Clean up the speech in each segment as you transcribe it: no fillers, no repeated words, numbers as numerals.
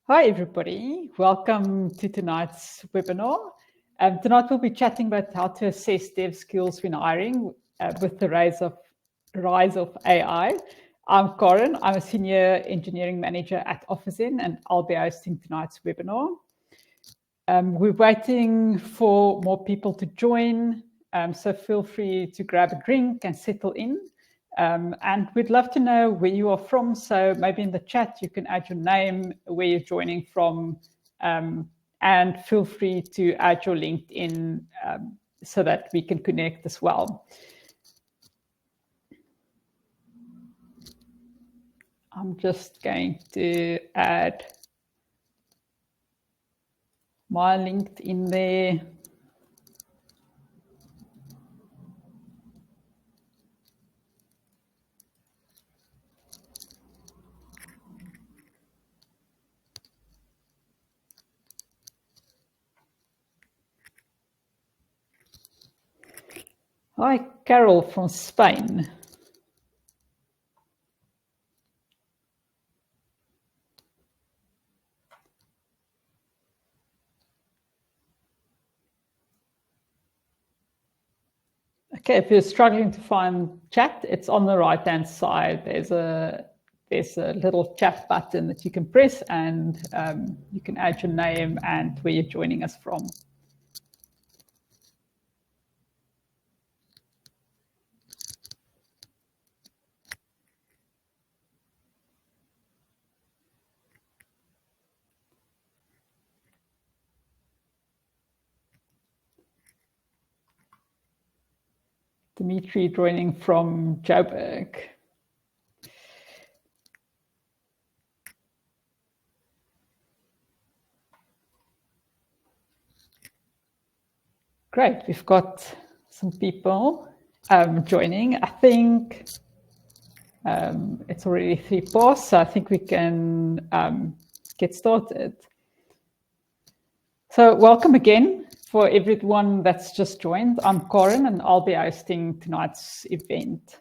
Hi, everybody. Welcome to tonight's webinar. Tonight we'll be chatting about how to assess dev skills when hiring with the rise of AI. I'm Corin. I'm a Senior Engineering Manager at OfficeIn, and I'll be hosting tonight's webinar. We're waiting for more people to join, so feel free to grab a drink and settle in. And we'd love to know where you are from. So maybe in the chat, you can add your name, where you're joining from, and feel free to add your LinkedIn so that we can connect as well. I'm just going to add my LinkedIn there. Hi, Carol from Spain. Okay, if you're struggling to find chat, it's on the right-hand side. There's a little chat button that you can press, and you can add your name and where you're joining us from. Dimitri joining from Joburg. Great, we've got some people joining. I think it's already 3 past, so I think we can get started. So welcome again for everyone that's just joined. I'm Corin, and I'll be hosting tonight's event.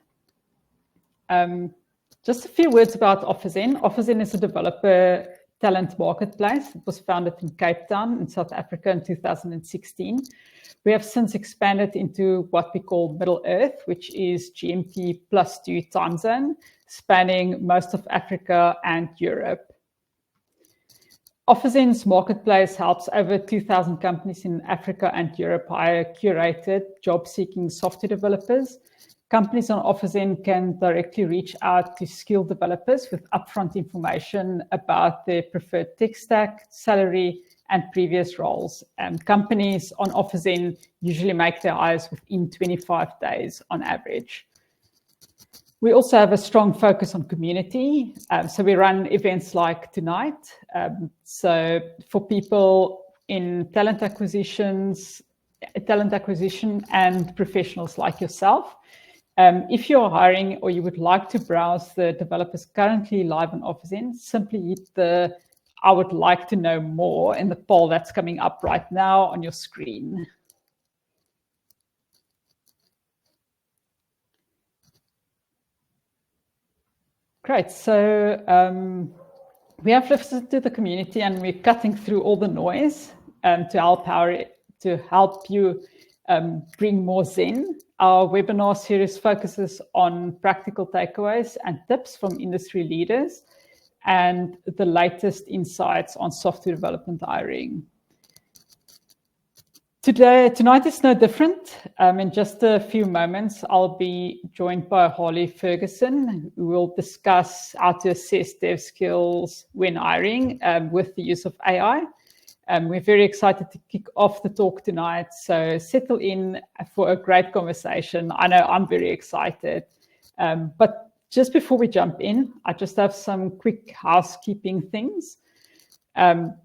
Just a few words about OfficeIn. OfficeIn is a developer talent marketplace. It was founded in Cape Town in South Africa in 2016. We have since expanded into what we call Middle Earth, which is GMT +2 time zone, spanning most of Africa and Europe. OfficeIn's marketplace helps over 2,000 companies in Africa and Europe hire curated job-seeking software developers. Companies on OfficeIn can directly reach out to skilled developers with upfront information about their preferred tech stack, salary, and previous roles. And companies on OfficeIn usually make their hires within 25 days on average. We also have a strong focus on community. So we run events like tonight. So for people in talent acquisition and professionals like yourself, if you're hiring or you would like to browse the developers currently live on OfficeIn, simply hit the I would like to know more in the poll that's coming up right now on your screen. Great. So we have listened to the community and we're cutting through all the noise to help you bring more Zen. Our webinar series focuses on practical takeaways and tips from industry leaders and the latest insights on software development hiring. Tonight is no different. In just a few moments, I'll be joined by Harley Ferguson, who will discuss how to assess dev skills when hiring with the use of AI. We're very excited to kick off the talk tonight, so settle in for a great conversation. I know I'm very excited. But just before we jump in, I just have some quick housekeeping things.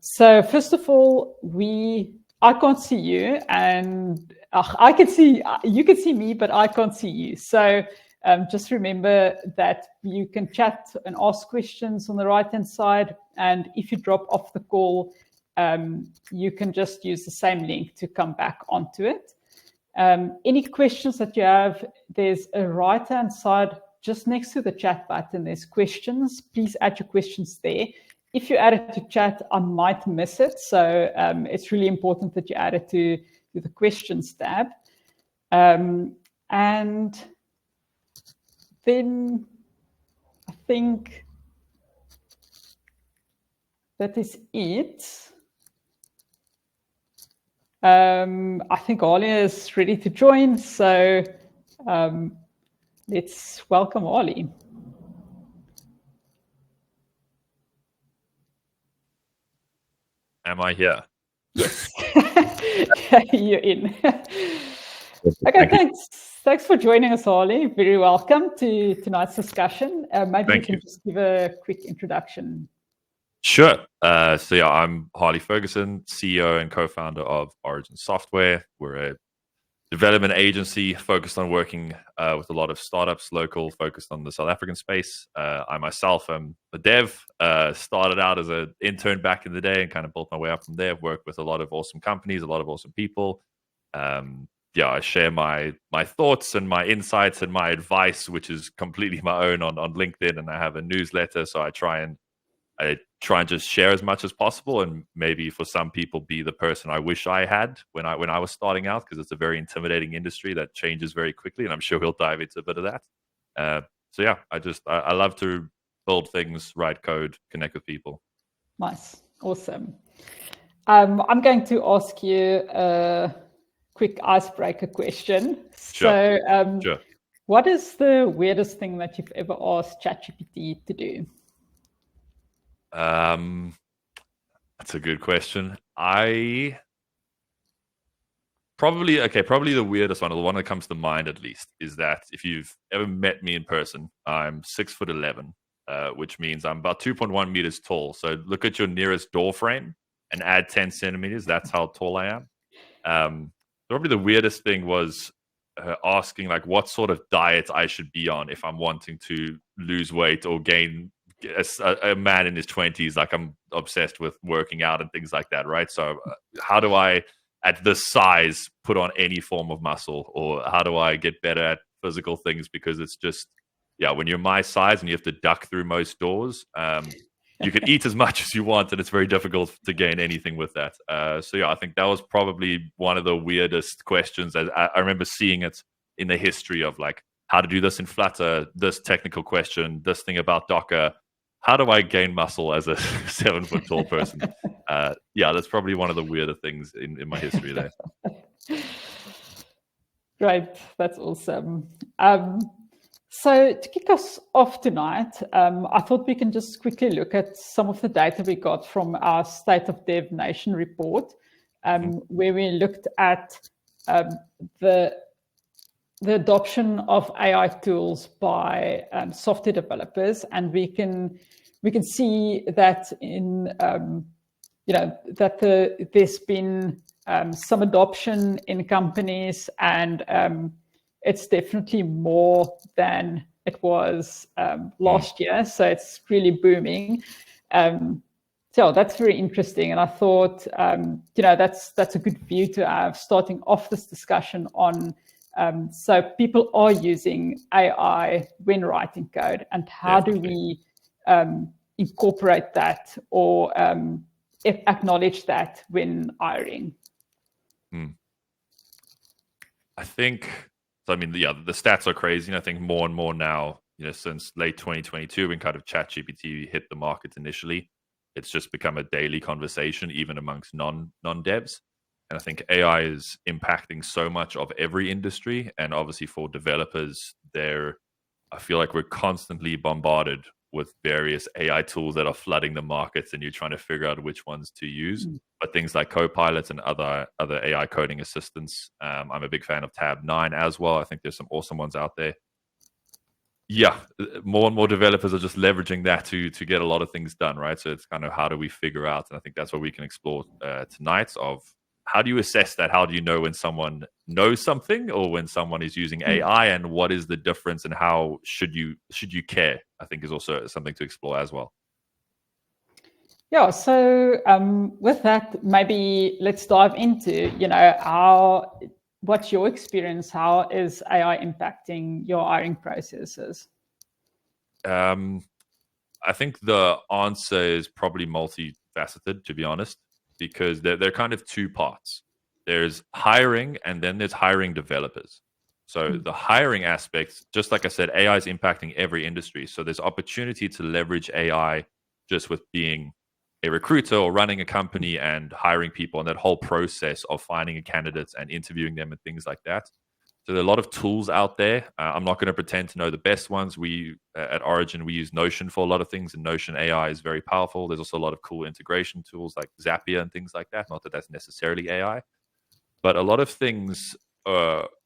So first of all, I can't see you, and I can see you can see me, but I can't see you. So just remember that you can chat and ask questions on the right-hand side, and if you drop off the call, you can just use the same link to come back onto it. Any questions that you have, there's a right-hand side just next to the chat button. There's questions. Please add your questions there. If you add it to chat, I might miss it. So it's really important that you add it to the questions tab. And then I think that is it. I think Harley is ready to join. So let's welcome Harley. Am I here? Yes. You're in. Okay, thanks for joining us, Harley. Very welcome to tonight's discussion. Maybe you can just give a quick introduction. Sure. So yeah, I'm Harley Ferguson, CEO and co-founder of Origin Software. We're a development agency focused on working with a lot of startups, local, focused on the South African space. I myself am a dev, started out as an intern back in the day and kind of built my way up from there. I've worked with a lot of awesome companies, a lot of awesome people. I share my thoughts and my insights and my advice, which is completely my own on LinkedIn, and I have a newsletter, so I try and just share as much as possible, and maybe for some people be the person I wish I had when I was starting out, because it's a very intimidating industry that changes very quickly, and I'm sure we'll dive into a bit of that. So yeah, I love to build things, write code, connect with people. Nice, awesome. I'm going to ask you a quick icebreaker question. Sure. So, Sure. What is the weirdest thing that you've ever asked ChatGPT to do? That's a good question. Probably the weirdest one, or the one that comes to mind at least, is that if you've ever met me in person, I'm 6'11", which means I'm about 2.1 meters tall. So look at your nearest door frame and add 10 centimeters. That's how tall I am. Probably the weirdest thing was asking like what sort of diet I should be on if I'm wanting to lose weight or gain. A man in his 20s, like I'm obsessed with working out and things like that, right? So how do I, at this size, put on any form of muscle, or how do I get better at physical things? Because it's just, when you're my size and you have to duck through most doors, you can eat as much as you want, and it's very difficult to gain anything with that. So I think that was probably one of the weirdest questions. I remember seeing it in the history of like how to do this in Flutter, this technical question, this thing about Docker. How do I gain muscle as a 7 foot tall person? That's probably one of the weirder things in my history there. Great, that's awesome. So to kick us off tonight, I thought we can just quickly look at some of the data we got from our State of Dev Nation report, where we looked at the adoption of AI tools by software developers, and we can see that there's been some adoption in companies, and it's definitely more than it was last year. So it's really booming. So that's very interesting, and I thought that's a good view to have starting off this discussion on. So people are using AI when writing code, and how do we incorporate that or acknowledge that when hiring? I think so. I mean, yeah, the stats are crazy, and I think more and more now, since late 2022, when kind of ChatGPT hit the market initially, it's just become a daily conversation, even amongst non-devs. And I think AI is impacting so much of every industry, and obviously for developers, I feel like we're constantly bombarded with various AI tools that are flooding the markets, and you're trying to figure out which ones to use. But things like Copilot and other AI coding assistants, I'm a big fan of Tab 9 as well. I think there's some awesome ones out there. Yeah, more and more developers are just leveraging that to get a lot of things done, right? So it's kind of how do we figure out, and I think that's what we can explore tonight, of how do you assess that? How do you know when someone knows something or when someone is using AI, and what is the difference, and how should you care? I think is also something to explore as well. Yeah, so with that, maybe let's dive into, what's your experience? How is AI impacting your hiring processes? I think the answer is probably multifaceted, to be honest, because they're kind of two parts. There's hiring, and then there's hiring developers. So the hiring aspect, just like I said, AI is impacting every industry. So there's opportunity to leverage AI just with being a recruiter or running a company and hiring people, and that whole process of finding candidates and interviewing them and things like that. So there are a lot of tools out there. I'm not going to pretend to know the best ones. We at Origin, we use Notion for a lot of things, and Notion AI is very powerful. There's also a lot of cool integration tools like Zapier and things like that. Not that that's necessarily AI, but a lot of things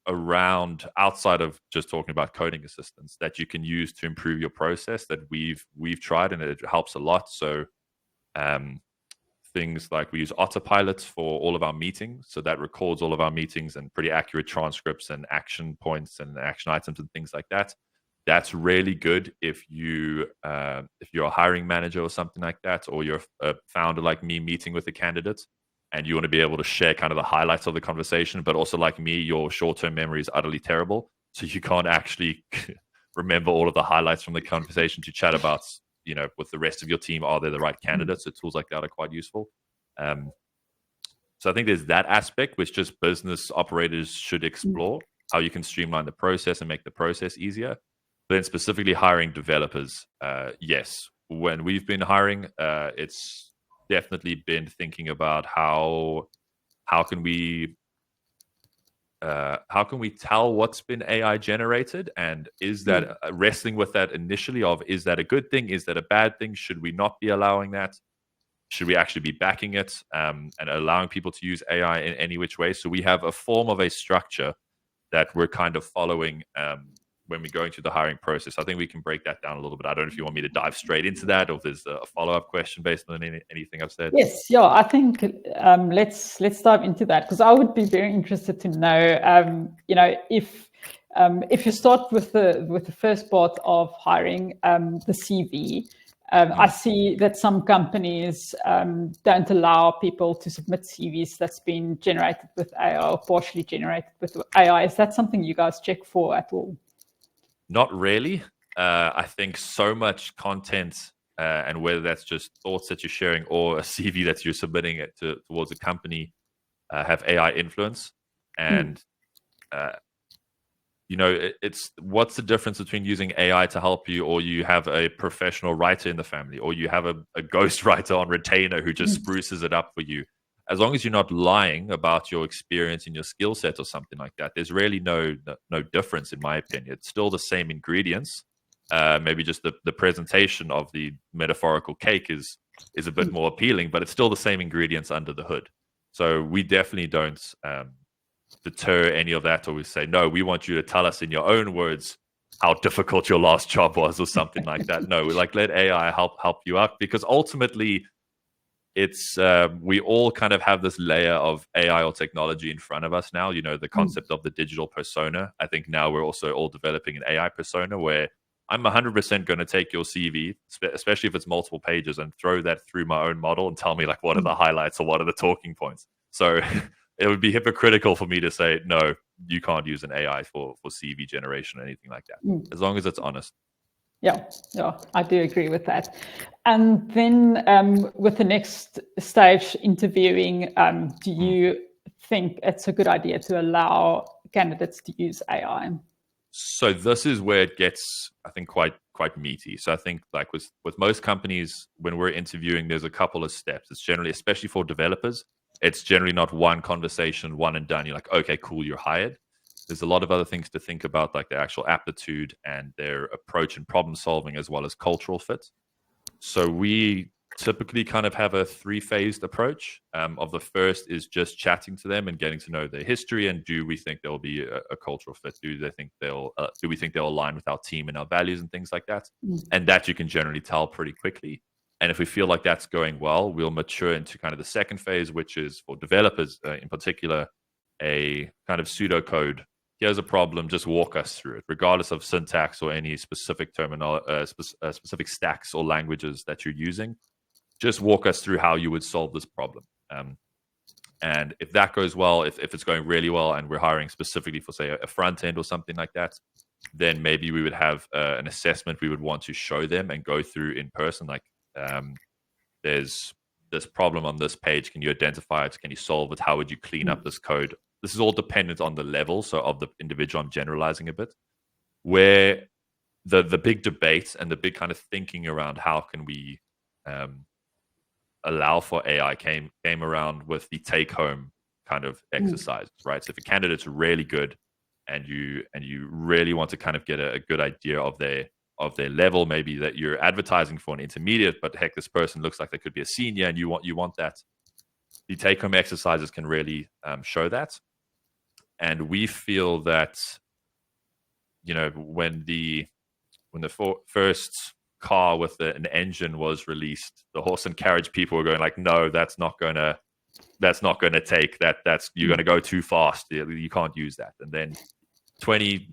around outside of just talking about coding assistants that you can use to improve your process that we've tried, and it helps a lot. So things like we use autopilot for all of our meetings, so that records all of our meetings and pretty accurate transcripts and action points and action items and things like that. That's really good if you're a hiring manager or something like that, or you're a founder like me meeting with a candidate, and you want to be able to share kind of the highlights of the conversation. But also, like me, your short-term memory is utterly terrible, so you can't actually remember all of the highlights from the conversation to chat about, with the rest of your team. Are they the right candidates? So tools like that are quite useful. So I think there's that aspect which just business operators should explore, how you can streamline the process and make the process easier. But then specifically hiring developers, yes, when we've been hiring, it's definitely been thinking about how can we tell what's been AI generated, and is that wrestling with that initially of, is that a good thing? Is that a bad thing? Should we not be allowing that? Should we actually be backing it and allowing people to use AI in any which way? So we have a form of a structure that we're kind of following when we're going through the hiring process. I think we can break that down a little bit. I don't know if you want me to dive straight into that, or if there's a follow-up question based on anything I've said. Yes, yeah, I think let's dive into that, because I would be very interested to know, if you start with the first part of hiring, the CV. I see that some companies don't allow people to submit CVs that's been generated with AI or partially generated with AI. Is that something you guys check for at all? Not really. I think so much content, and whether that's just thoughts that you're sharing or a CV that you're submitting it towards a company, have AI influence. And it's what's the difference between using AI to help you, or you have a professional writer in the family, or you have a ghost writer on retainer who just spruces it up for you. As long as you're not lying about your experience and your skill set or something like that, there's really no difference, in my opinion. It's still the same ingredients. Maybe just the presentation of the metaphorical cake is a bit more appealing, but it's still the same ingredients under the hood. So we definitely don't deter any of that, or we say, no, we want you to tell us in your own words how difficult your last job was or something like that. No, we let AI help you out, because ultimately it's we all kind of have this layer of AI or technology in front of us now. The concept of the digital persona. I think now we're also all developing an AI persona, where I'm 100% going to take your CV, especially if it's multiple pages, and throw that through my own model and tell me, like, what are the highlights or what are the talking points. So it would be hypocritical for me to say, no, you can't use an AI for CV generation or anything like that, as long as it's honest. Yeah, I do agree with that. And then with the next stage interviewing, do you think it's a good idea to allow candidates to use AI? So this is where it gets, I think, quite meaty. So I think like with most companies, when we're interviewing, there's a couple of steps. It's generally, especially for developers, it's generally not one conversation, one and done. You're like, okay, cool, you're hired. There's a lot of other things to think about, like their actual aptitude and their approach and problem solving, as well as cultural fit. So we typically kind of have a three-phased approach. Of the first is just chatting to them and getting to know their history, and do we think there'll be a cultural fit? Do we think they'll align with our team and our values and things like that? And that you can generally tell pretty quickly. And if we feel like that's going well, we'll mature into kind of the second phase, which is for developers in particular, a kind of pseudocode. Here's a problem, just walk us through it, regardless of syntax or any specific specific stacks or languages that you're using. Just walk us through how you would solve this problem. And if that goes well, if it's going really well and we're hiring specifically for, say, a front end or something like that, then maybe we would have an assessment we would want to show them and go through in person. Like, there's this problem on this page. Can you identify it? Can you solve it? How would you clean up this code? This is all dependent on the level, so of the individual. I'm generalizing a bit. Where the big debate and the big kind of thinking around how can we allow for AI came around with the take-home kind of exercises, right? So if a candidate's really good and you really want to kind of get a good idea of their level, maybe that you're advertising for an intermediate, but heck, this person looks like they could be a senior, and you want that. The take-home exercises can really show that. And we feel that, you know, when the first car with an engine was released, the horse and carriage people were going like, no, that's not gonna take that. That's, you're gonna go too fast. You can't use that. And then 30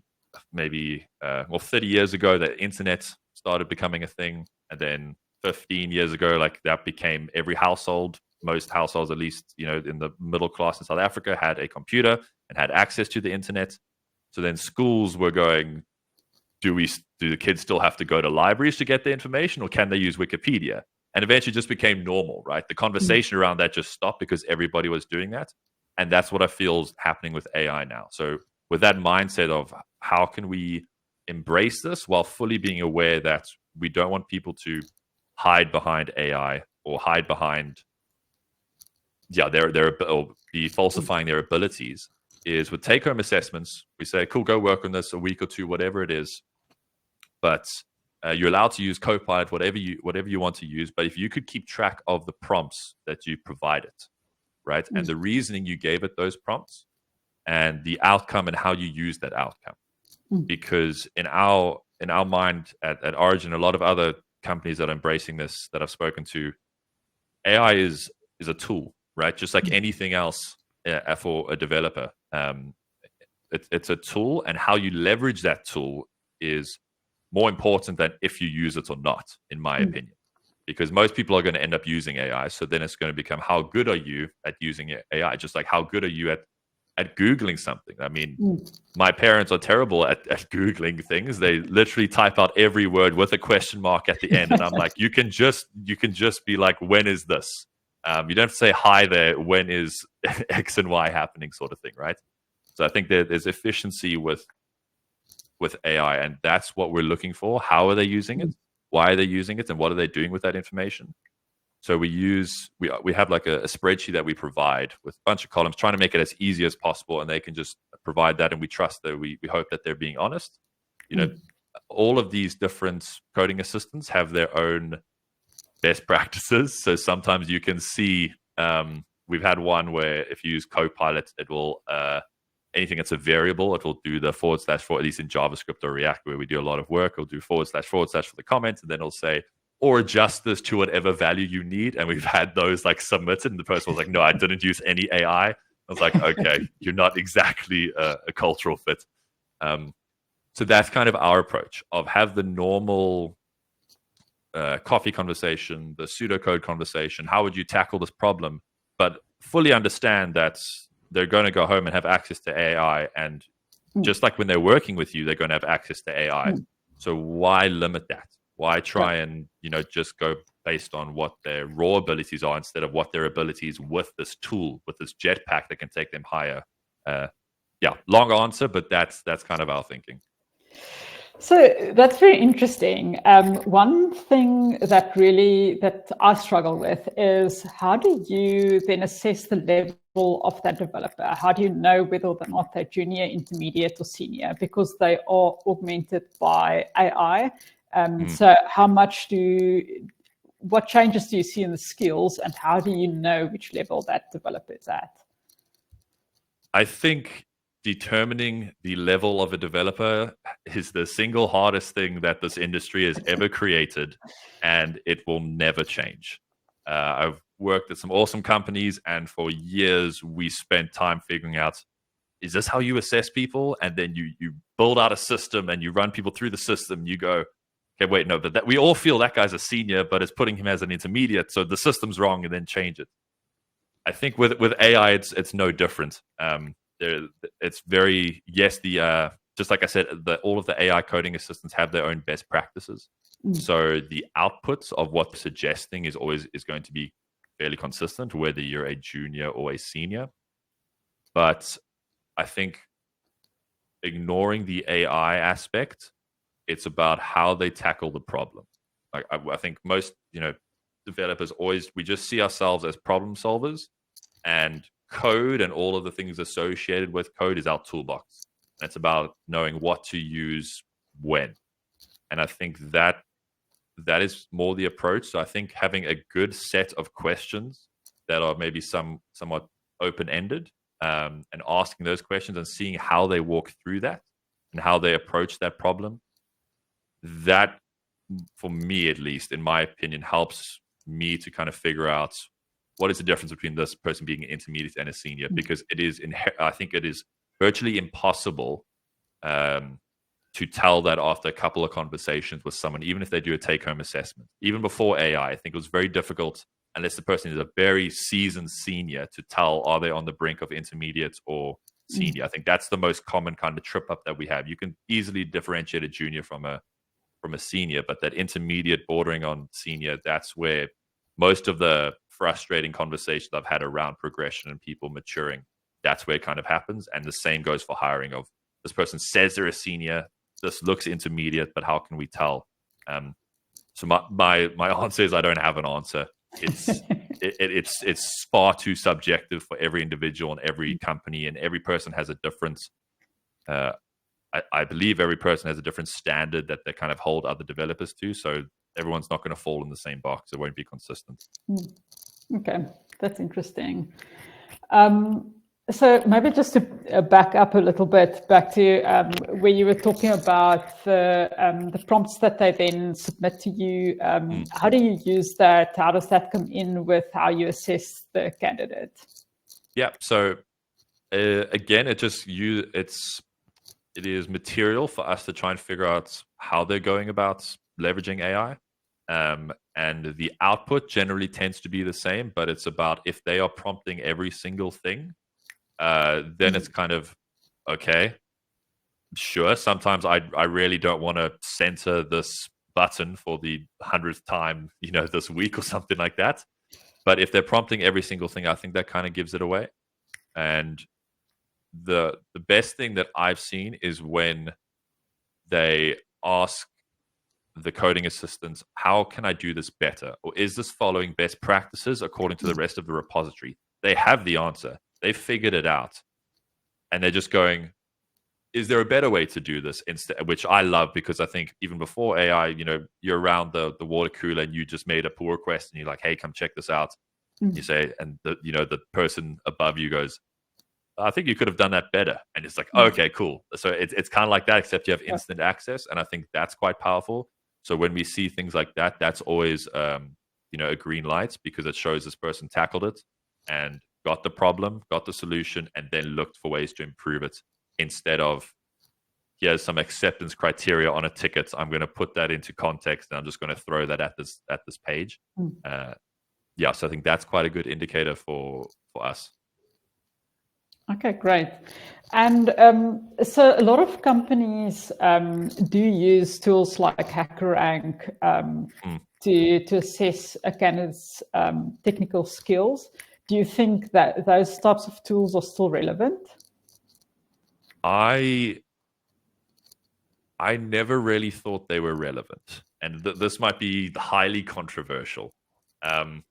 years ago, the internet started becoming a thing. And then 15 years ago, like, that became every household. Most households, at least, you know, in the middle class in South Africa, had a computer and had access to the internet. So then schools were going, do the kids still have to go to libraries to get the information, or can they use Wikipedia? And eventually it just became normal, right? The conversation around that just stopped because everybody was doing that. And that's what I feel is happening with AI now. So with that mindset of how can we embrace this while fully being aware that we don't want people to hide behind AI or hide behind or be falsifying their abilities, is with take-home assessments, we say, cool, go work on this a week or two, whatever it is. But you're allowed to use Copilot, whatever you want to use. But if you could keep track of the prompts that you provided, right, and the reasoning you gave it those prompts, and the outcome and how you use that outcome, because in our mind at Origin, a lot of other companies that are embracing this that I've spoken to, AI is a tool, right? Just like anything else for a developer, it's a tool, and how you leverage that tool is more important than if you use it or not, in my opinion. Because most people are going to end up using AI. So then it's going to become, how good are you at using AI? Just like, how good are you at Googling something? I mean, my parents are terrible at Googling things. They literally type out every word with a question mark at the end. And I'm like, you can just be like, when is this? You don't have to say, hi there, when is X and Y happening, sort of thing, right? So I think that there's efficiency with AI, and that's what we're looking for. How are they using it? Why are they using it? And what are they doing with that information? So we have like a spreadsheet that we provide with a bunch of columns, trying to make it as easy as possible, and they can just provide that, and we trust that we hope that they're being honest. You know, all of these different coding assistants have their own best practices. So sometimes you can see, we've had one where if you use Copilot, it will anything that's a variable, it will do the / for, at least in JavaScript or React, where we do a lot of work. It'll do / for the comment, and then it'll say, or adjust this to whatever value you need. And we've had those like submitted, and the person was like, no, I didn't use any AI. I was like, okay, you're not exactly a cultural fit. So that's kind of our approach of have the normal coffee conversation, the pseudocode conversation. How would you tackle this problem? But fully understand that they're going to go home and have access to AI. And just like when they're working with you, they're going to have access to AI. So why limit that? Why try and just go based on what their raw abilities are instead of what their abilities with this tool, with this jetpack that can take them higher? Yeah, long answer, but that's kind of our thinking. So that's very interesting. One thing that I struggle with is, how do you then assess the level of that developer? How do you know whether or not they're junior, intermediate, or senior? Because they are augmented by AI. So what changes do you see in the skills, and how do you know which level that developer is at? I think determining the level of a developer is the single hardest thing that this industry has ever created, and it will never change. I've worked at some awesome companies, and for years we spent time figuring out, is this how you assess people? And then you build out a system and you run people through the system. You go, okay, wait, no, but that we all feel that guy's a senior, but it's putting him as an intermediate, so the system's wrong, and then change it. I think with AI, it's no different. It's very just like I said, all of the AI coding assistants have their own best practices. So the outputs of what they're suggesting is going to be fairly consistent, whether you're a junior or a senior. But I think ignoring the AI aspect, it's about how they tackle the problem. Like I think most developers we just see ourselves as problem solvers, and code and all of the things associated with code is our toolbox. And it's about knowing what to use when. And I think that is more the approach. So I think having a good set of questions that are maybe somewhat open-ended, and asking those questions and seeing how they walk through that and how they approach that problem, that, for me at least, in my opinion, helps me to kind of figure out what is the difference between this person being an intermediate and a senior, because I think it is virtually impossible to tell that after a couple of conversations with someone, even if they do a take-home assessment. Even before AI, I think it was very difficult, unless the person is a very seasoned senior, to tell, are they on the brink of intermediate or senior. I think that's the most common kind of trip up that we have. You can easily differentiate a junior from a senior, but that intermediate bordering on senior, that's where most of the frustrating conversations I've had around progression and people maturing, that's where it kind of happens. And the same goes for hiring. Of, this person says they're a senior, this looks intermediate, but how can we tell? So my answer is, I don't have an answer. It's far too subjective for every individual and every company, and every person has a different I believe every person has a different standard that they kind of hold other developers to. So everyone's not going to fall in the same box. It won't be consistent. Okay, that's interesting. So maybe just to back up a little bit, back to where you were talking about the prompts that they then submit to you. How do you use that? How does that come in with how you assess the candidate? Yeah. So again, it is material for us to try and figure out how they're going about leveraging AI. And the output generally tends to be the same, but it's about, if they are prompting every single thing, then it's kind of, okay, sure. Sometimes I really don't want to center this button for the 100th time, this week or something like that. But if they're prompting every single thing, I think that kind of gives it away. And the best thing that I've seen is when they ask the coding assistants, how can I do this better? Or is this following best practices according to the rest of the repository? They have the answer. They've figured it out. And they're just going, is there a better way to do this? Instead, which I love, because I think even before AI, you're around the water cooler and you just made a pull request and you're like, hey, come check this out. You say, and the person above you goes, I think you could have dden that better. And it's like, okay, cool. So it's kind of like that, except you have instant access. And I think that's quite powerful. So when we see things like that, that's always, a green light, because it shows this person tackled it and got the problem, got the solution, and then looked for ways to improve it, instead of, here's some acceptance criteria on a ticket, I'm going to put that into context and I'm just going to throw that at this page. So I think that's quite a good indicator for us. Okay, great. And so a lot of companies do use tools like HackerRank to assess a candidate's technical skills. Do you think that those types of tools are still relevant? I never really thought they were relevant, and this might be highly controversial. Um,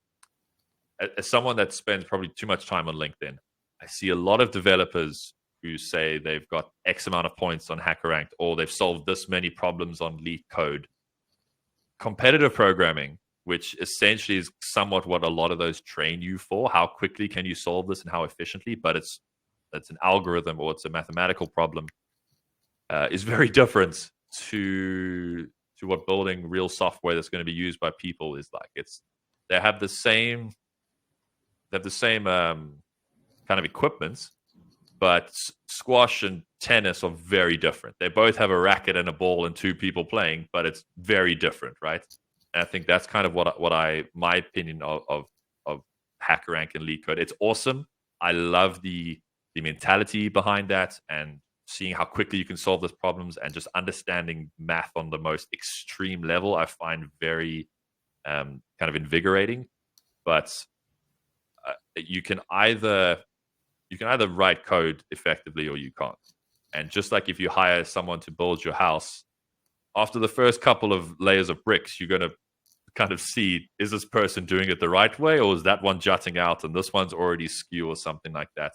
as someone that spends probably too much time on LinkedIn, I see a lot of developers who say they've got X amount of points on HackerRank, or they've solved this many problems on Leak Code. Competitive programming, which essentially is somewhat what a lot of those train you for. How quickly can you solve this and how efficiently? But it's an algorithm or it's a mathematical problem. Is very different to what building real software that's going to be used by people is like. They have the same kind of equipment, but squash and tennis are very different. They both have a racket and a ball and two people playing, but it's very different, right? And I think that's kind of my opinion of HackerRank and Leak Code. It's awesome. I love the mentality behind that and seeing how quickly you can solve those problems and just understanding math on the most extreme level. I find very kind of invigorating. But you can either write code effectively or you can't. And just like if you hire someone to build your house, after the first couple of layers of bricks, you're going to kind of see, is this person doing it the right way, or is that one jutting out and this one's already skew or something like that?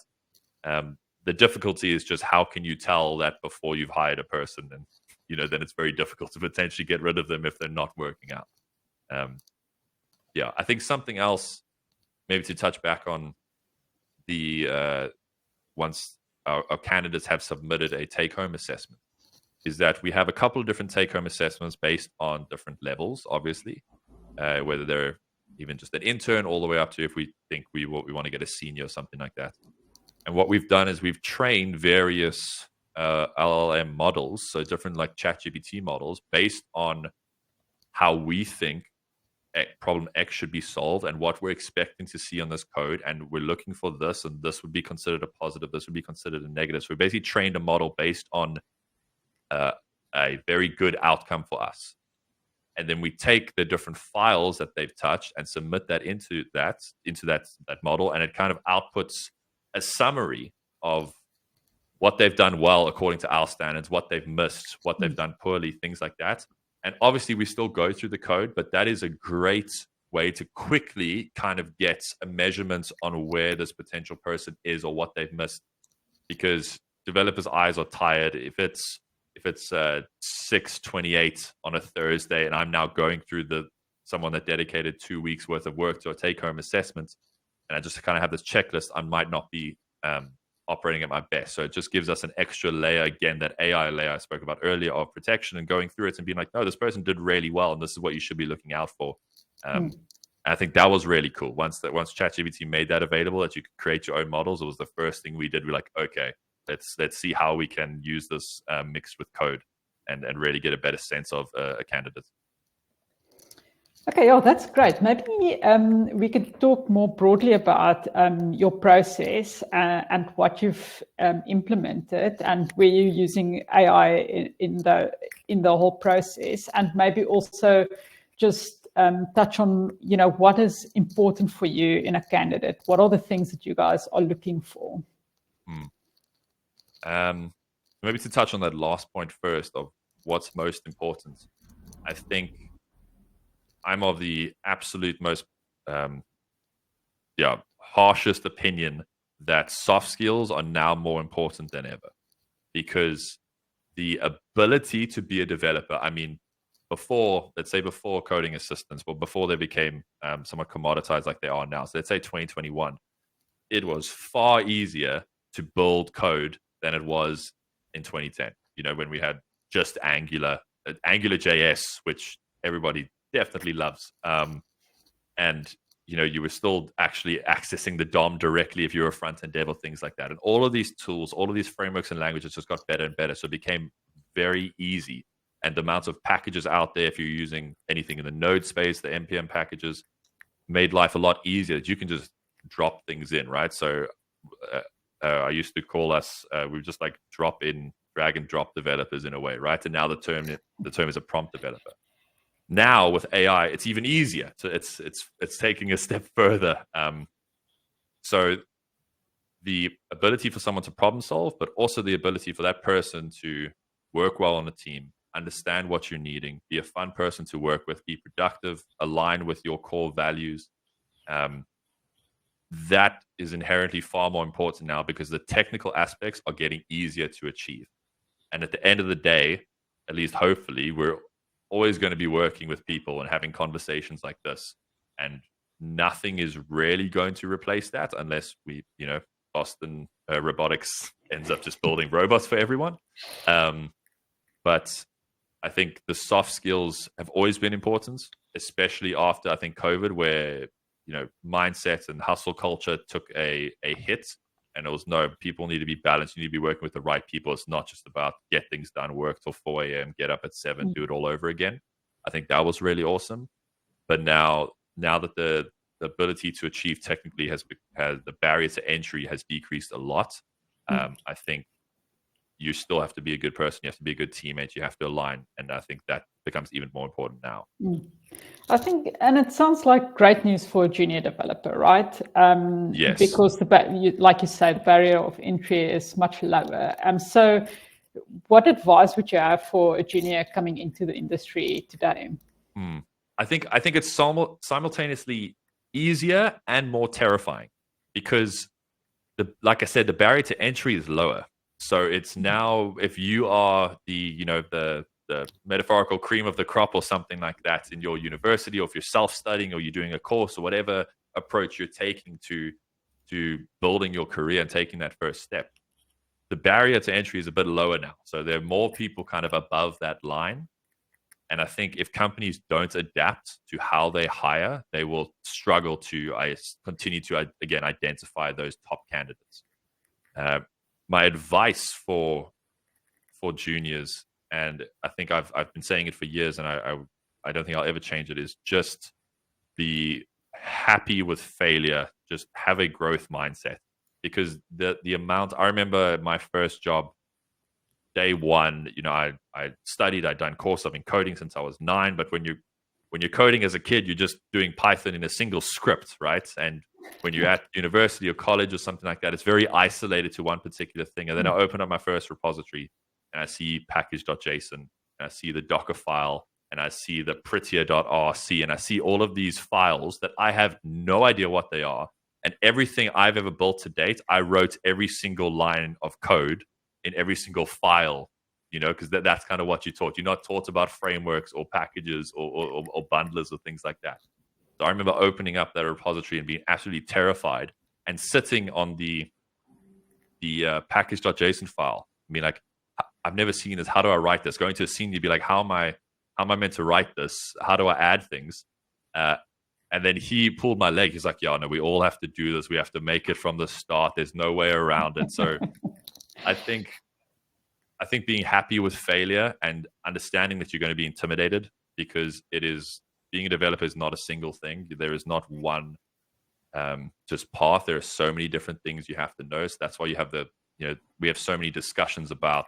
The difficulty is just how can you tell that before you've hired a person, and then it's very difficult to potentially get rid of them if they're not working out. I think something else, maybe to touch back on the once our candidates have submitted a take-home assessment, is that we have a couple of different take-home assessments based on different levels, obviously, whether they're even just an intern all the way up to if we think we want to get a senior or something like that. And what we've done is we've trained various LLM models, so different like ChatGPT models, based on how we think problem X should be solved and what we're expecting to see on this code. And we're looking for this, and this would be considered a positive, this would be considered a negative. So we basically trained a model based on a very good outcome for us. And then we take the different files that they've touched and submit that into that model, and it kind of outputs a summary of what they've done well according to our standards, what they've missed, what they've done poorly, things like that. And obviously we still go through the code, but that is a great way to quickly kind of get a measurement on where this potential person is or what they've missed, because developers' eyes are tired. If it's 6:28 on a Thursday and I'm now going through someone that dedicated 2 weeks worth of work to a take-home assessment, and I just kind of have this checklist, I might not be operating at my best. So it just gives us an extra layer, again, that AI layer I spoke about earlier, of protection and going through it and being like, no, this person did really well, and this is what you should be looking out for. I think that was really cool. Once ChatGPT made that available, that you could create your own models, it was the first thing we did. We're like, okay, let's see how we can use this mixed with code and really get a better sense of a candidate. Okay, that's great. Maybe we could talk more broadly about your process and what you've implemented and where you're using AI in the whole process, and maybe also just touch on what is important for you in a candidate. What are the things that you guys are looking for? Maybe to touch on that last point first of what's most important. I think I'm of the absolute most harshest opinion that soft skills are now more important than ever, because the ability to be a developer, I mean, before coding assistants, but before they became somewhat commoditized like they are now, so let's say 2021, it was far easier to build code than it was in 2010, when we had just Angular JS, which everybody definitely loves. And you were still actually accessing the DOM directly if you were a front-end dev or things like that. And all of these tools, all of these frameworks and languages just got better and better. So it became very easy. And the amount of packages out there, if you're using anything in the node space, the NPM packages, made life a lot easier. You can just drop things in, right? So I used to call us, we were just like drag and drop developers in a way, right? And now the term is a prompt developer. Now with AI, it's even easier. So it's taking a step further. So the ability for someone to problem solve, but also the ability for that person to work well on a team, understand what you're needing, be a fun person to work with, be productive, align with your core values. That is inherently far more important now because the technical aspects are getting easier to achieve. And at the end of the day, at least hopefully, we're always going to be working with people and having conversations like this. And nothing is really going to replace that unless Boston Robotics ends up just building robots for everyone. But I think the soft skills have always been important, especially after, I think, COVID, where mindset and hustle culture took a hit. And it was, no, people need to be balanced. You need to be working with the right people. It's not just about get things done, work till 4 a.m., get up at 7, do it all over again. I think that was really awesome. But now that the ability to achieve technically has the barrier to entry has decreased a lot, I think you still have to be a good person. You have to be a good teammate. You have to align. And I think that becomes even more important now. I think, and it sounds like great news for a junior developer, right? Yes. Because like you said, the barrier of entry is much lower. So what advice would you have for a junior coming into the industry today? I think it's simultaneously easier and more terrifying because, like I said, the barrier to entry is lower. So it's now, if you are the metaphorical cream of the crop or something like that in your university, or if you're self-studying or you're doing a course or whatever approach you're taking to building your career and taking that first step, the barrier to entry is a bit lower now. So there are more people kind of above that line. And I think if companies don't adapt to how they hire, they will struggle to continue to, again, identify those top candidates. My advice for juniors, and I think I've been saying it for years, and I don't think I'll ever change it, is just be happy with failure. Just have a growth mindset, because the amount, I remember my first job, day one, I studied, I'd done course, I've been coding since I was 9, but when you're coding as a kid, you're just doing Python in a single script, right? And when you're at university or college or something like that, it's very isolated to one particular thing. And then I open up my first repository and I see package.json, and I see the Docker file, and I see the prettier.rc, and I see all of these files that I have no idea what they are. And everything I've ever built to date, I wrote every single line of code in every single file, because that's kind of what you're taught. You're not taught about frameworks or packages or bundlers or things like that. So I remember opening up that repository and being absolutely terrified and sitting on the package.json file. I mean, like, I've never seen this. How do I write this? Going to a senior, be like, how am I meant to write this? How do I add things? And then he pulled my leg. He's like, yeah, no, we all have to do this. We have to make it from the start. There's no way around it. So I think being happy with failure and understanding that you're going to be intimidated, because being a developer is not a single thing. There is not one just path. There are so many different things you have to know. So that's why you have we have so many discussions about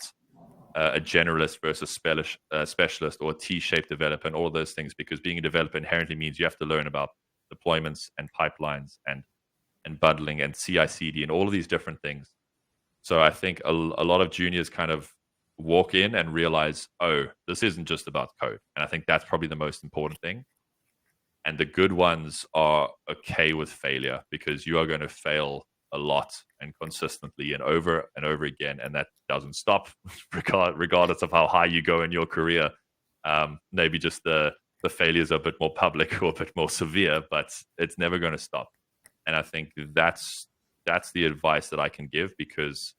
a generalist versus specialist, or a T-shaped developer, and all of those things, because being a developer inherently means you have to learn about deployments and pipelines and bundling and CI/CD and all of these different things. So I think a lot of juniors kind of walk in and realize, oh, this isn't just about code. And I think that's probably the most important thing. And the good ones are okay with failure, because you are going to fail a lot and consistently and over again. And that doesn't stop regardless of how high you go in your career. Maybe just the failures are a bit more public or a bit more severe, but it's never going to stop. And I think that's the advice that I can give, because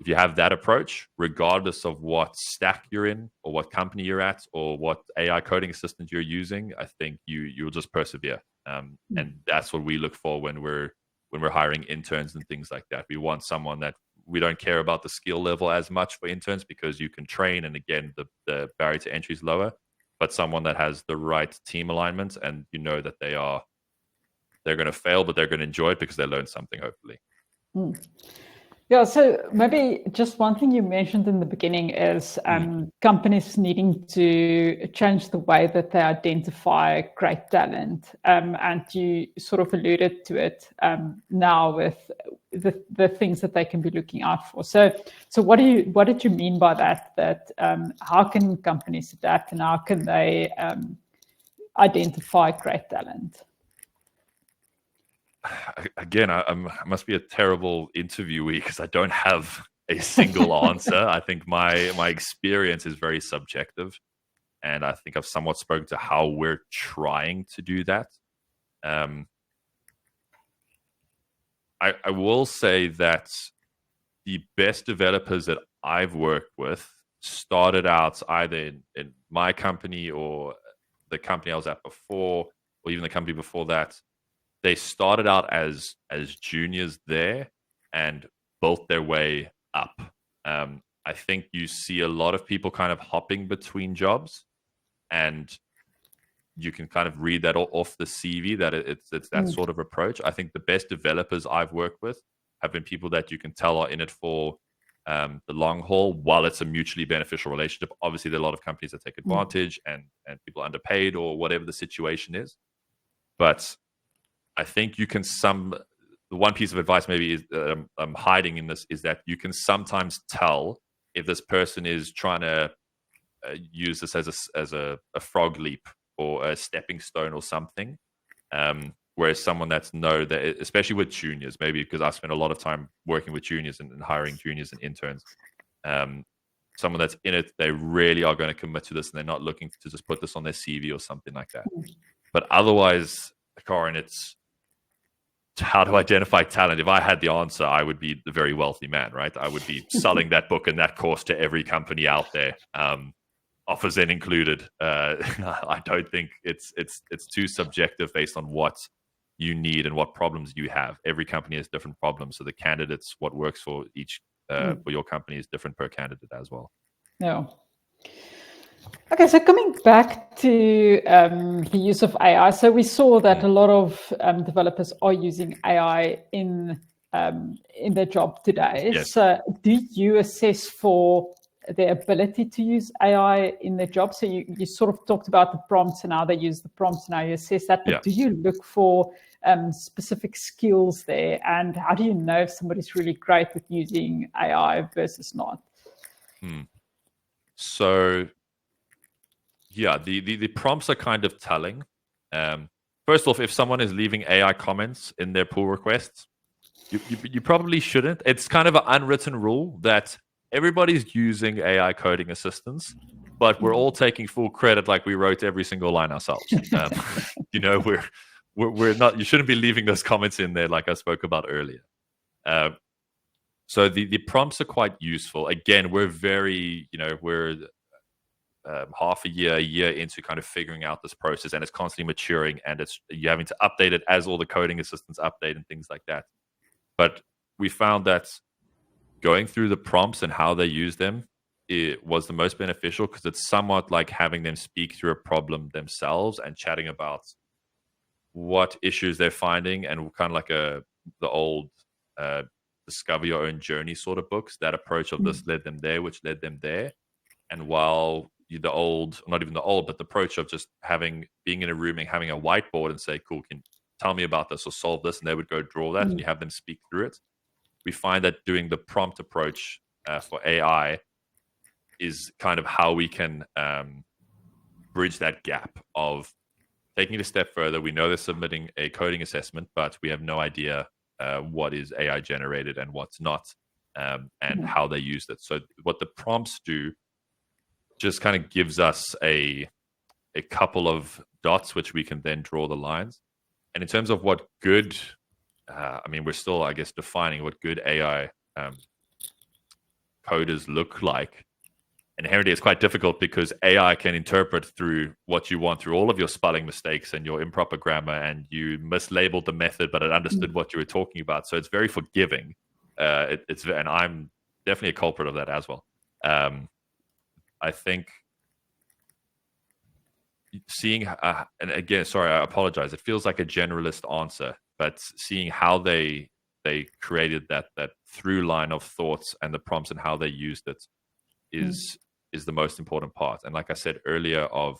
if you have that approach, regardless of what stack you're in or what company you're at or what AI coding assistant you're using, I think you'll just persevere. And that's what we look for when we're hiring interns and things like that. We want someone that, we don't care about the skill level as much for interns, because you can train, and again, the barrier to entry is lower, but someone that has the right team alignment, and that they're going to fail, but they're going to enjoy it because they learned something, hopefully. Yeah, so maybe just one thing you mentioned in the beginning is companies needing to change the way that they identify great talent. And you sort of alluded to it now with the things that they can be looking out for. So what did you mean by that? That how can companies adapt and how can they identify great talent? Again, I must be a terrible interviewee because I don't have a single answer. I think my experience is very subjective, and I think I've somewhat spoken to how we're trying to do that. I will say that the best developers that I've worked with started out either in my company or the company I was at before, or even the company before that. They started out as juniors there and built their way up. I think you see a lot of people kind of hopping between jobs, and you can kind of read that off the CV that it's that sort of approach. I think the best developers I've worked with have been people that you can tell are in it for the long haul, while it's a mutually beneficial relationship. Obviously, there are a lot of companies that take advantage and people are underpaid or whatever the situation is. But I think you can the one piece of advice maybe is I'm hiding in this is that you can sometimes tell if this person is trying to use this as a frog leap or a stepping stone or something. Whereas someone that especially with juniors, maybe because I spent a lot of time working with juniors and hiring juniors and interns. Someone that's in it, they really are going to commit to this and they're not looking to just put this on their CV or something like that. But otherwise, Karin, it's how to identify talent. If I had the answer, I would be the very wealthy man, right? I would be selling that book and that course to every company out there, offers then included. I don't think it's too subjective based on what you need and what problems you have. Every company has different problems, so the candidates, what works for each for your company is different per candidate as well. Yeah. Okay, so coming back to the use of AI, so we saw that a lot of developers are using AI in their job today. Yes. So, do you assess for their ability to use AI in their job? So, you sort of talked about the prompts and how they use the prompts and how you assess that. But do you look for specific skills there? And how do you know if somebody's really great at using AI versus not? So, yeah, the prompts are kind of telling. First off, if someone is leaving AI comments in their pull requests, you probably shouldn't. It's kind of an unwritten rule that everybody's using AI coding assistants, but we're all taking full credit like we wrote every single line ourselves. We're not. You shouldn't be leaving those comments in there like I spoke about earlier. So the prompts are quite useful. Again, we're very, we're half a year into kind of figuring out this process, and it's constantly maturing, and you're having to update it as all the coding assistants update and things like that. But we found that going through the prompts and how they use them, it was the most beneficial because it's somewhat like having them speak through a problem themselves and chatting about what issues they're finding, and kind of like the old discover your own journey sort of books. That approach of this led them there, which led them there. And while the old, not even the old, but the approach of just being in a room and having a whiteboard and say, cool, can tell me about this or solve this, and they would go draw that and you have them speak through it. We find that doing the prompt approach for AI is kind of how we can bridge that gap of taking it a step further. We know they're submitting a coding assessment, but we have no idea what is AI generated and what's not, and how they used it. So what the prompts do just kind of gives us a couple of dots which we can then draw the lines. And in terms of what good, we're still, I guess, defining what good AI coders look like. Inherently, it's quite difficult because AI can interpret through what you want, through all of your spelling mistakes and your improper grammar, and you mislabeled the method, but it understood what you were talking about. So it's very forgiving. And I'm definitely a culprit of that as well. I think seeing, and again, sorry, I apologize. It feels like a generalist answer, but seeing how they they created that through line of thoughts and the prompts and how they used it is the most important part. And like I said earlier, of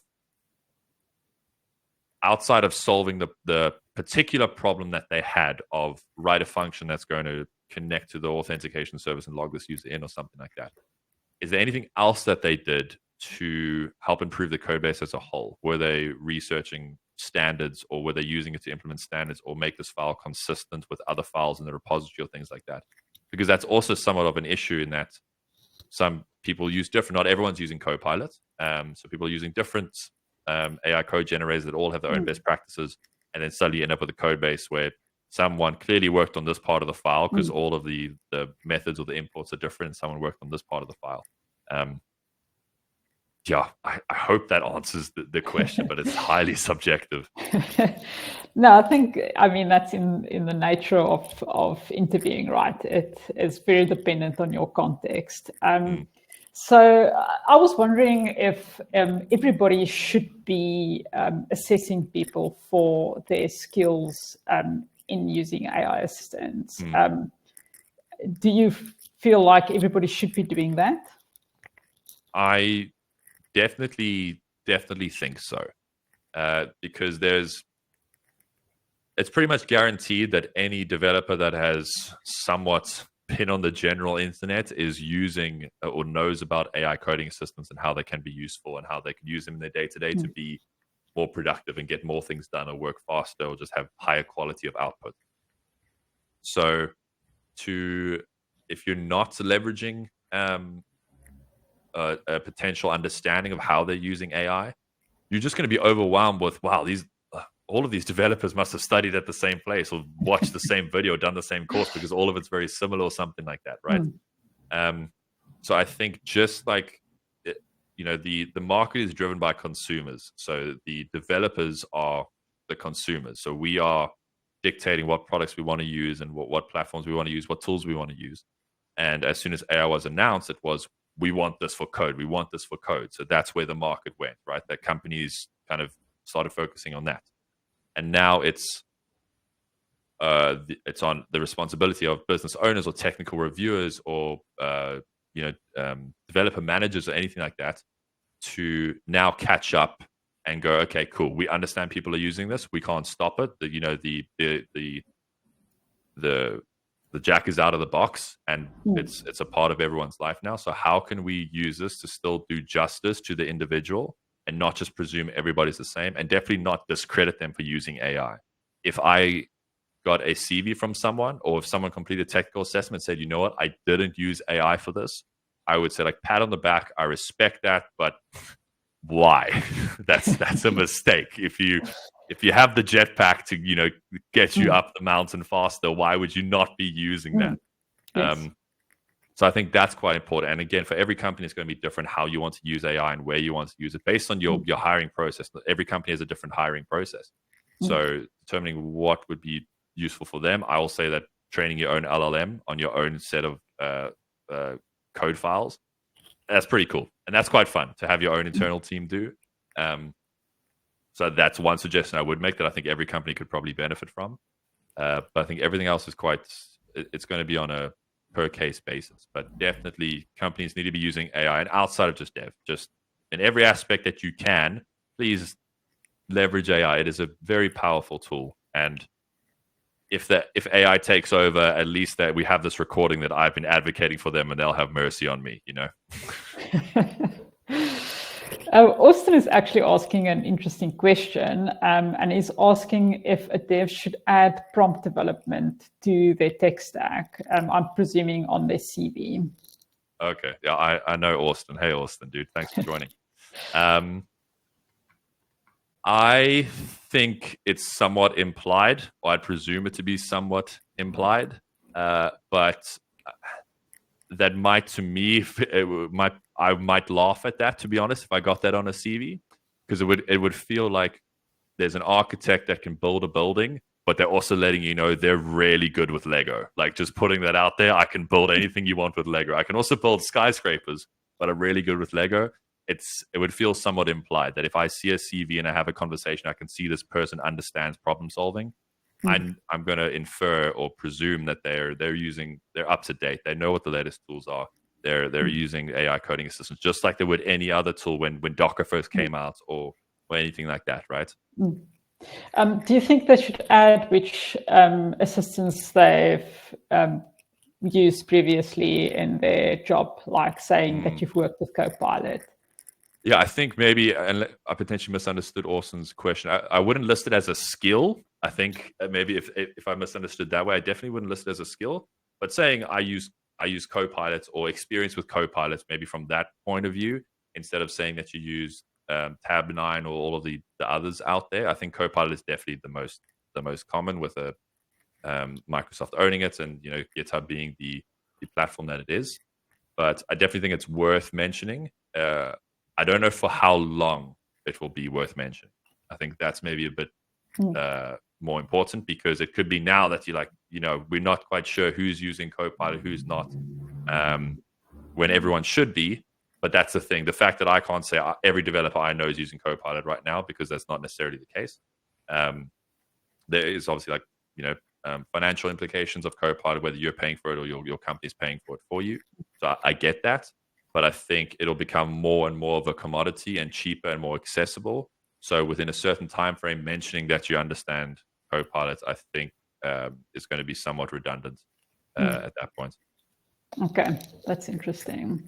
outside of solving the particular problem that they had of write a function that's going to connect to the authentication service and log this user in or something like that, is there anything else that they did to help improve the code base as a whole? Were they researching standards, or were they using it to implement standards or make this file consistent with other files in the repository or things like that? Because that's also somewhat of an issue in that some people use different, not everyone's using Copilot. So people are using different AI code generators that all have their own best practices, and then suddenly you end up with a code base where someone clearly worked on this part of the file because all of the methods or the imports are different, and someone worked on this part of the file. Yeah, I hope that answers the question, but it's highly subjective. No, I mean, that's in the nature of interviewing, right? It is very dependent on your context. So I was wondering if everybody should be assessing people for their skills in using AI assistants. Do you feel like everybody should be doing that? I definitely think so, because it's pretty much guaranteed that any developer that has somewhat been on the general internet is using or knows about AI coding assistants and how they can be useful and how they can use them in their day-to-day to be more productive and get more things done or work faster or just have higher quality of output. So if you're not leveraging a potential understanding of how they're using AI, you're just going to be overwhelmed with, wow, all of these developers must have studied at the same place or watched the same video, done the same course, because all of it's very similar or something like that, right? So I think just like, the market is driven by consumers. So the developers are the consumers. So we are dictating what products we want to use and what platforms we want to use, what tools we want to use. And as soon as AI was announced, it was, we want this for code. We want this for code. So that's where the market went, right? That companies kind of started focusing on that. And now it's on the responsibility of business owners or technical reviewers or developer managers or anything like that to now catch up and go, okay, cool. We understand people are using this. We can't stop it. The jack is out of the box, and it's a part of everyone's life now. So how can we use this to still do justice to the individual and not just presume everybody's the same, and definitely not discredit them for using AI? If I got a CV from someone, or if someone completed a technical assessment and said, you know what, I didn't use AI for this, I would say, like, pat on the back, I respect that, but why? That's a mistake. If you have the jetpack to get you up the mountain faster, why would you not be using that? Yes. So I think that's quite important. And again, for every company, it's going to be different how you want to use AI and where you want to use it based on your hiring process. Every company has a different hiring process. So determining what would be useful for them, I will say that training your own LLM on your own set of code files, that's pretty cool. And that's quite fun to have your own internal team do. So that's one suggestion I would make that I think every company could probably benefit from. But I think everything else is it's going to be on a per case basis. But definitely companies need to be using AI, and outside of just dev, just in every aspect that you can, please leverage AI. It is a very powerful tool. And if AI takes over, at least that we have this recording that I've been advocating for them, and they'll have mercy on me, Austin is actually asking an interesting question, and he's asking if a dev should add prompt development to their tech stack. I'm presuming on their CV. Okay, yeah, I know Austin. Hey, Austin, dude, thanks for joining. I think it's somewhat implied, or I'd presume it to be somewhat implied, but that might, to me, I might laugh at that, to be honest, if I got that on a CV, because it would feel like there's an architect that can build a building, but they're also letting you know they're really good with Lego. Like, just putting that out there, I can build anything you want with Lego. I can also build skyscrapers, but I'm really good with Lego. It would feel somewhat implied that if I see a CV and I have a conversation, I can see this person understands problem solving. I'm going to infer or presume that they're up to date. They know what the latest tools are. They're using AI coding assistants just like they would any other tool when Docker first came out or anything like that, right? Do you think they should add which assistants they've used previously in their job, like saying that you've worked with Copilot? Yeah, I think maybe, and I potentially misunderstood Orson's question. I wouldn't list it as a skill. I think maybe if I misunderstood that way, I definitely wouldn't list it as a skill. But saying I use Copilot or experience with Copilots, maybe from that point of view, instead of saying that you use Tab9 or all of the others out there, I think Copilot is definitely the most common, with Microsoft owning it, and GitHub being the platform that it is. But I definitely think it's worth mentioning. I don't know for how long it will be worth mentioning. I think that's maybe a bit more important, because it could be now that you're like, we're not quite sure who's using Copilot, who's not, when everyone should be. But that's the thing. The fact that I can't say every developer I know is using Copilot right now, because that's not necessarily the case. There is obviously financial implications of Copilot, whether you're paying for it or your company's paying for it for you. So I get that. But I think it'll become more and more of a commodity and cheaper and more accessible. So within a certain time frame, mentioning that you understand Copilot, I think is going to be somewhat redundant at that point. Okay, that's interesting.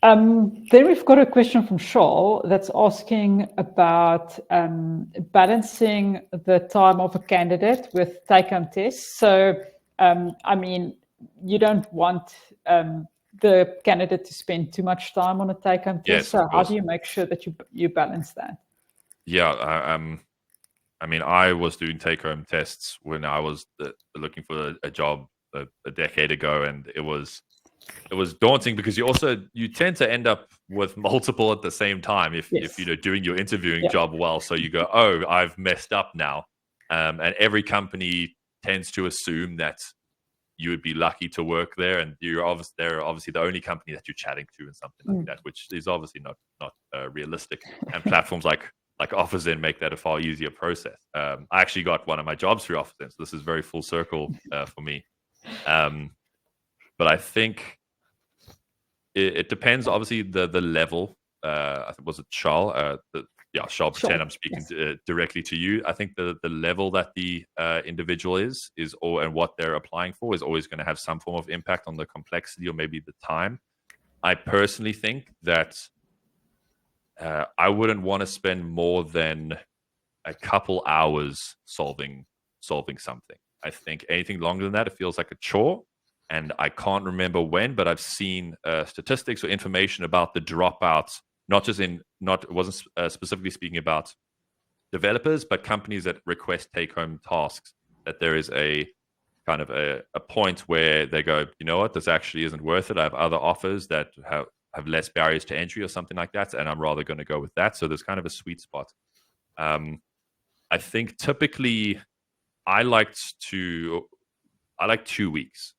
Then we've got a question from Shaw that's asking about balancing the time of a candidate with take-home tests. So, you don't want the candidate to spend too much time on a take-home test. Yes, so how do you make sure that you balance that? Yeah, I was doing take-home tests when I was looking for a job a decade ago, and it was daunting, because you tend to end up with multiple at the same time if you're doing your interviewing job well. So you go, oh, I've messed up now, and every company tends to assume that you would be lucky to work there, and they're obviously the only company that you're chatting to and something like that, which is obviously not realistic. And platforms like OfficeZen make that a far easier process. I actually got one of my jobs through OfficeZen, so this is very full circle for me. But I think it depends, obviously, the level. I think, was it Charles? Charles, pretend I'm speaking directly to you. I think the level that the individual is and what they're applying for is always going to have some form of impact on the complexity or maybe the time. I personally think that I wouldn't want to spend more than a couple hours solving something. I think anything longer than that, it feels like a chore. And I can't remember when, but I've seen statistics or information about the dropouts. It wasn't specifically speaking about developers, but companies that request take-home tasks, that there is a kind of a point where they go, you know what, this actually isn't worth it. I have other offers that have less barriers to entry or something like that, and I'm rather going to go with that. So there's kind of a sweet spot. I think typically I like 2 weeks,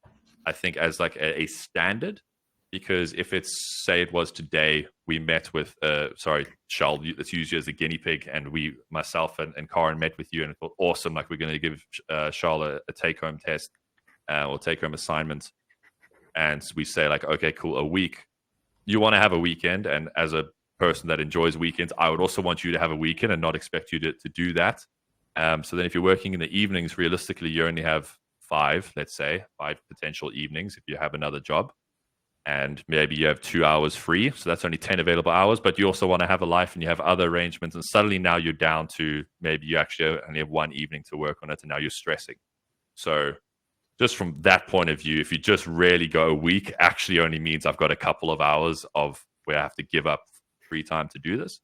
I think, as like a standard. Because if it's, say it was today, we met with, Charles, let's use you as a guinea pig, and myself and Karen met with you, and it felt awesome. Like, we're going to give Charles a take-home test or take-home assignment. And we say, like, okay, cool, a week. You want to have a weekend, and as a person that enjoys weekends, I would also want you to have a weekend and not expect you to do that. So then if you're working in the evenings, realistically, you only have 5 potential evenings if you have another job. And maybe you have 2 hours free, so that's only 10 available hours. But you also want to have a life, and you have other arrangements, and suddenly now you're down to maybe you actually only have 1 evening to work on it, and now you're stressing. So just from that point of view, if you just rarely go a week, actually only means I've got a couple of hours of where I have to give up free time to do this.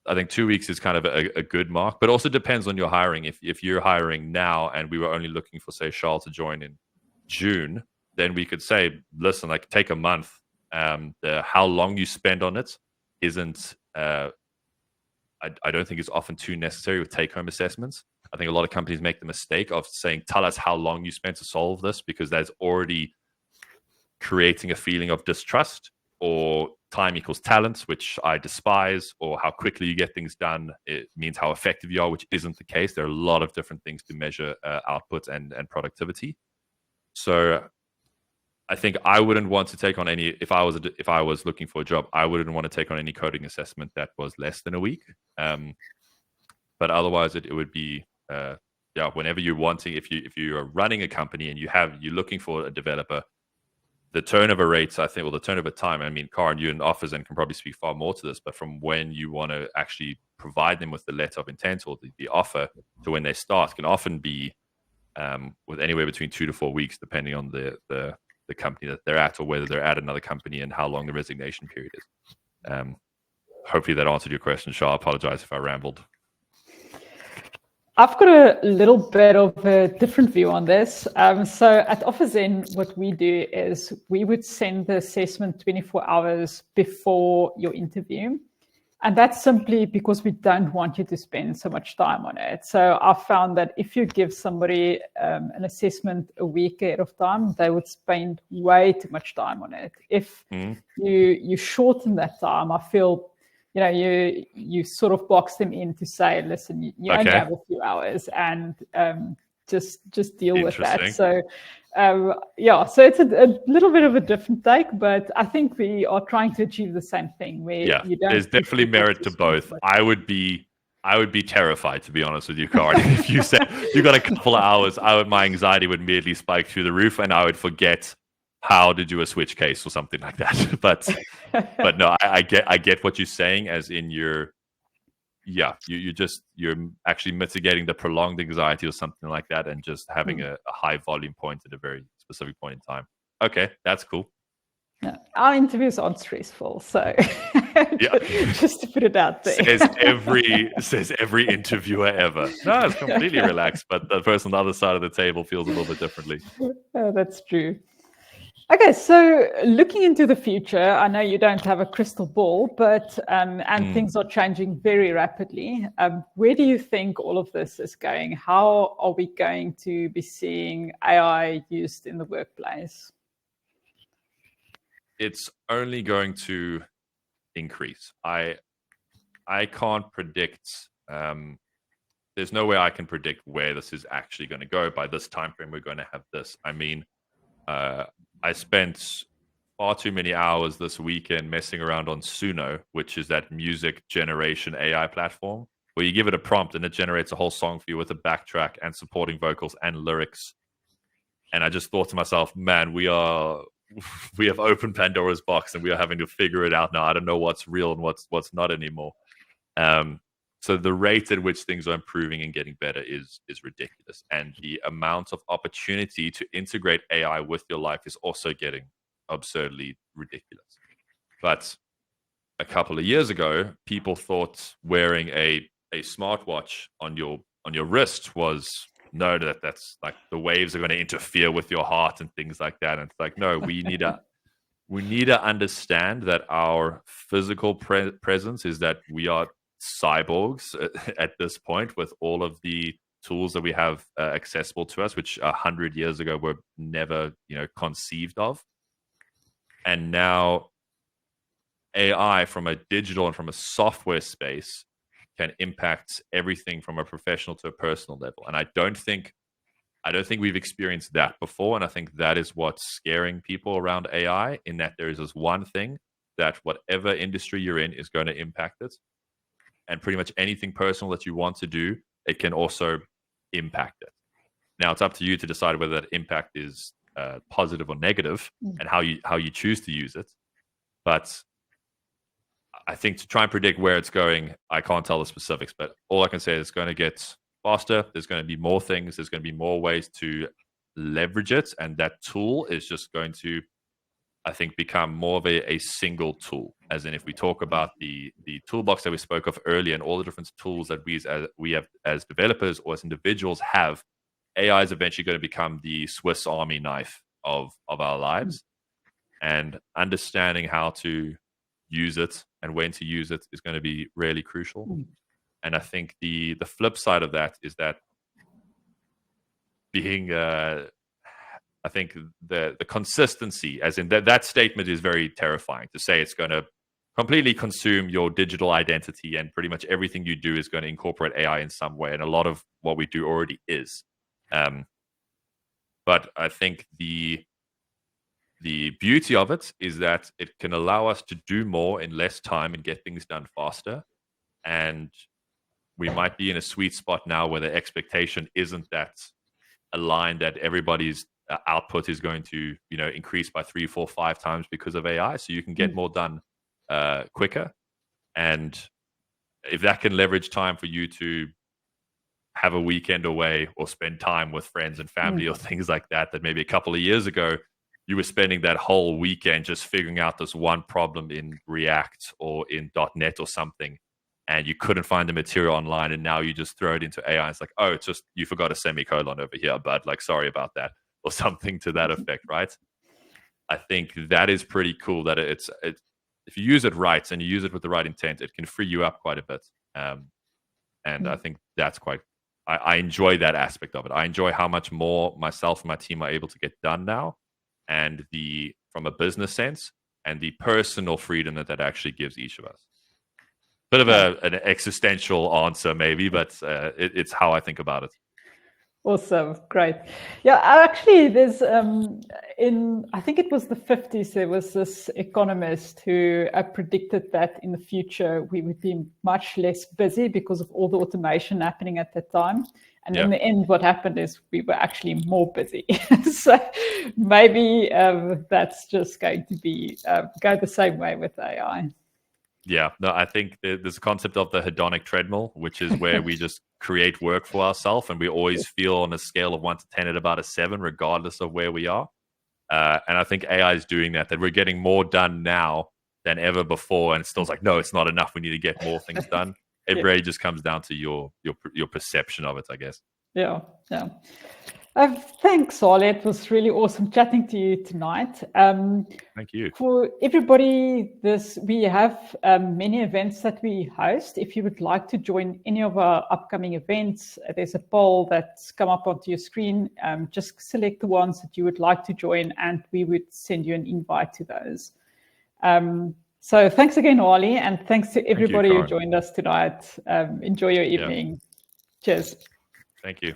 I think 2 weeks is kind of a good mark, but also depends on your hiring. If you're hiring now, and we were only looking for, say, Charles to join in June, then we could say, listen, like, take a month. How long you spend on it isn't, I don't think it's often too necessary with take-home assessments. I think a lot of companies make the mistake of saying, tell us how long you spent to solve this, because that's already creating a feeling of distrust. or time equals talent, which I despise, or how quickly you get things done, it means how effective you are, which isn't the case. There are a lot of different things to measure output and productivity. So I think I wouldn't want to take on any, if I was looking for a job, I wouldn't want to take on any coding assessment that was less than a week. But otherwise it would be whenever you're wanting, if you are running a company and you're looking for a developer, the turnover rates, I think, well, the turnover time, I mean, Karin, you and Offizen can probably speak far more to this, but from when you want to actually provide them with the letter of intent or the offer to when they start can often be with anywhere between 2 to 4 weeks, depending on the company that they're at or whether they're at another company and how long the resignation period is. Hopefully that answered your question, Shah. I apologize if I rambled. I've got a little bit of a different view on this. So at Offizen, what we do is we would send the assessment 24 hours before your interview. And that's simply because we don't want you to spend so much time on it. So I found that if you give somebody an assessment a week ahead of time, they would spend way too much time on it. If you shorten that time, I feel you sort of box them in to say, listen, you only have a few hours, and just deal with that. So so it's a little bit of a different take, but I think we are trying to achieve the same thing. There's definitely merit to both. I would be terrified, to be honest with you, Karin. If you said you got a couple of hours, my anxiety would immediately spike through the roof, and I would forget how to do a switch case or something like that. But no, I get what you're saying, as in you're actually mitigating the prolonged anxiety or something like that, and just having a high volume point at a very specific point in time. Okay, that's cool. No, our interviews aren't stressful, so just to put it out there. Says every interviewer ever. No, it's completely relaxed, but the person on the other side of the table feels a little bit differently. That's true. Okay, so looking into the future, I know you don't have a crystal ball, but things are changing very rapidly. Where do you think all of this is going? How are we going to be seeing AI used in the workplace? It's only going to increase. I can't predict. There's no way I can predict where this is actually going to go. By this time frame, we're going to have this. I mean, I spent far too many hours this weekend messing around on Suno, which is that music generation AI platform, where you give it a prompt and it generates a whole song for you with a backtrack and supporting vocals and lyrics. And I just thought to myself, man, we have opened Pandora's box and we are having to figure it out now. I don't know what's real and what's not anymore. So the rate at which things are improving and getting better is ridiculous. And the amount of opportunity to integrate AI with your life is also getting absurdly ridiculous. But a couple of years ago, people thought wearing a smartwatch on your wrist was that's like the waves are going to interfere with your heart and things like that. And it's like, no, we need to understand that our physical presence is that we are cyborgs at this point, with all of the tools that we have accessible to us, which 100 years ago were never conceived of. And now AI from a digital and from a software space can impact everything from a professional to a personal level. And I don't think we've experienced that before. And I think that is what's scaring people around AI, in that there is this one thing that whatever industry you're in is going to impact it. And pretty much anything personal that you want to do, it can also impact it. Now it's up to you to decide whether that impact is positive or negative, and how you choose to use it. But I think to try and predict where it's going, I can't tell the specifics. But all I can say is it's going to get faster. There's going to be more things. There's going to be more ways to leverage it, and that tool is just going to, I think, become more of a single tool. As in, if we talk about the toolbox that we spoke of earlier and all the different tools that we have as developers or as individuals have, AI is eventually going to become the Swiss Army knife of our lives. And understanding how to use it and when to use it is going to be really crucial. And I think the flip side of that is that being I think the consistency, as in that statement, is very terrifying. To say it's going to completely consume your digital identity and pretty much everything you do is going to incorporate AI in some way, and a lot of what we do already is. But I think the beauty of it is that it can allow us to do more in less time and get things done faster. And we might be in a sweet spot now where the expectation isn't that aligned, that everybody's output is going to increase by 3, 4, 5 times because of AI, so you can get more done quicker. And if that can leverage time for you to have a weekend away or spend time with friends and family or things like that maybe a couple of years ago you were spending that whole weekend just figuring out this one problem in React or in .NET or something, and you couldn't find the material online, and now you just throw it into AI. It's like, oh, it's just you forgot a semicolon over here, but like, sorry about that, or something to that effect, right? I think that is pretty cool. That it's if you use it right and you use it with the right intent, it can free you up quite a bit. And I think that's quite. I enjoy that aspect of it. I enjoy how much more myself and my team are able to get done now, and from a business sense, and the personal freedom that actually gives each of us. Bit of an existential answer, maybe, but it's how I think about it. Awesome, great. Yeah, actually, there's I think it was the 50s, there was this economist who predicted that in the future we would be much less busy because of all the automation happening at that time. And in the end, what happened is we were actually more busy. So maybe that's just going to be go the same way with AI. Yeah, no, I think there's a concept of the hedonic treadmill, which is where we just create work for ourselves, and we always feel on a scale of 1 to 10 at about a 7, regardless of where we are. And I think AI is doing that we're getting more done now than ever before, and it's still like, no, it's not enough. We need to get more things done. It really just comes down to your perception of it, I guess. Yeah. Thanks, Ollie. It was really awesome chatting to you tonight. Thank you. For everybody, we have many events that we host. If you would like to join any of our upcoming events, there's a poll that's come up onto your screen. Just select the ones that you would like to join, and we would send you an invite to those. So thanks again, Ollie, and thanks to everybody who joined us tonight. Enjoy your evening. Cheers. Thank you.